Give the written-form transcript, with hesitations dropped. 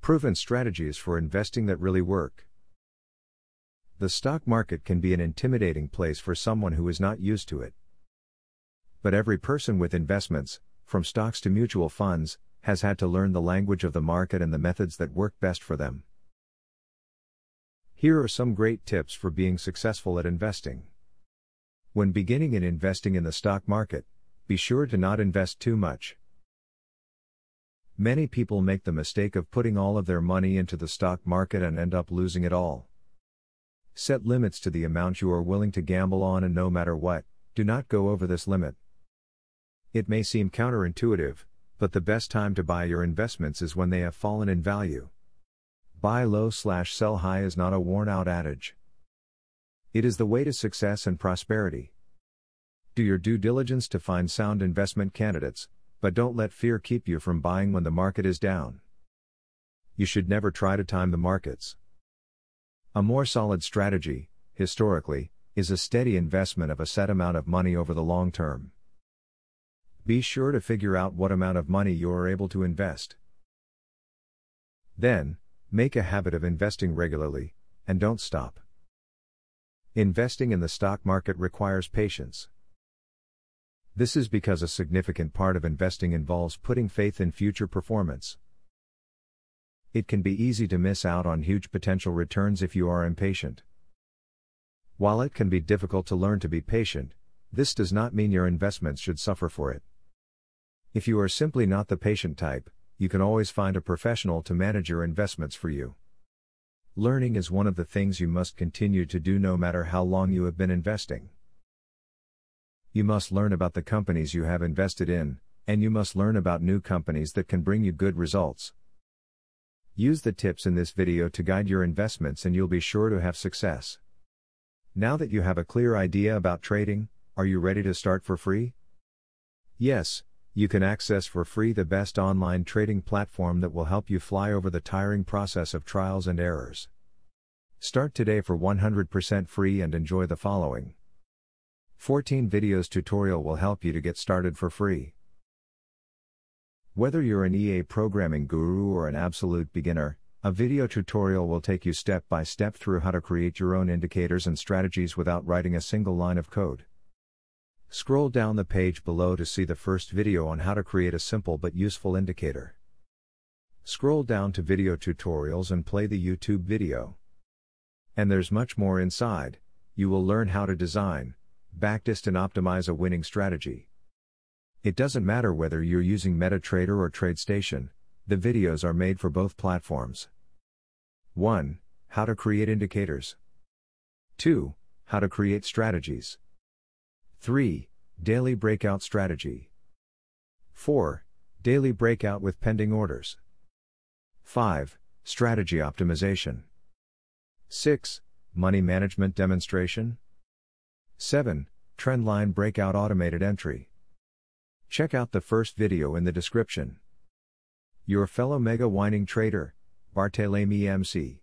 Proven strategies for investing that really work. The stock market can be an intimidating place for someone who is not used to it. But every person with investments, from stocks to mutual funds, has had to learn the language of the market and the methods that work best for them. Here are some great tips for being successful at investing. When beginning in investing in the stock market, be sure to not invest too much. Many people make the mistake of putting all of their money into the stock market and end up losing it all. Set limits to the amount you are willing to gamble on, and no matter what, do not go over this limit. It may seem counterintuitive, but the best time to buy your investments is when they have fallen in value. Buy low/sell high is not a worn-out adage. It is the way to success and prosperity. Do your due diligence to find sound investment candidates, but don't let fear keep you from buying when the market is down. You should never try to time the markets. A more solid strategy, historically, is a steady investment of a set amount of money over the long term. Be sure to figure out what amount of money you are able to invest. Then, make a habit of investing regularly, and don't stop. Investing in the stock market requires patience. This is because a significant part of investing involves putting faith in future performance. It can be easy to miss out on huge potential returns if you are impatient. While it can be difficult to learn to be patient, this does not mean your investments should suffer for it. If you are simply not the patient type, you can always find a professional to manage your investments for you. Learning is one of the things you must continue to do no matter how long you have been investing. You must learn about the companies you have invested in, and you must learn about new companies that can bring you good results. Use the tips in this video to guide your investments and you'll be sure to have success. Now that you have a clear idea about trading, are you ready to start for free? Yes, you can access for free the best online trading platform that will help you fly over the tiring process of trials and errors. Start today for 100% free and enjoy the following 14 videos tutorial will help you to get started for free. Whether you're an EA programming guru or an absolute beginner, a video tutorial will take you step by step through how to create your own indicators and strategies without writing a single line of code. Scroll down the page below to see the first video on how to create a simple but useful indicator. Scroll down to video tutorials and play the YouTube video. And there's much more inside. You will learn how to design, backtest and optimize a winning strategy. It doesn't matter whether you're using MetaTrader or TradeStation, the videos are made for both platforms. 1. How to create indicators. 2. How to create strategies. 3. Daily breakout strategy. 4. Daily breakout with pending orders. 5. Strategy optimization. 6. Money management demonstration. 7. Trendline breakout automated entry. Check out the first video in the description. Your fellow mega winning trader, Barthélemy MC.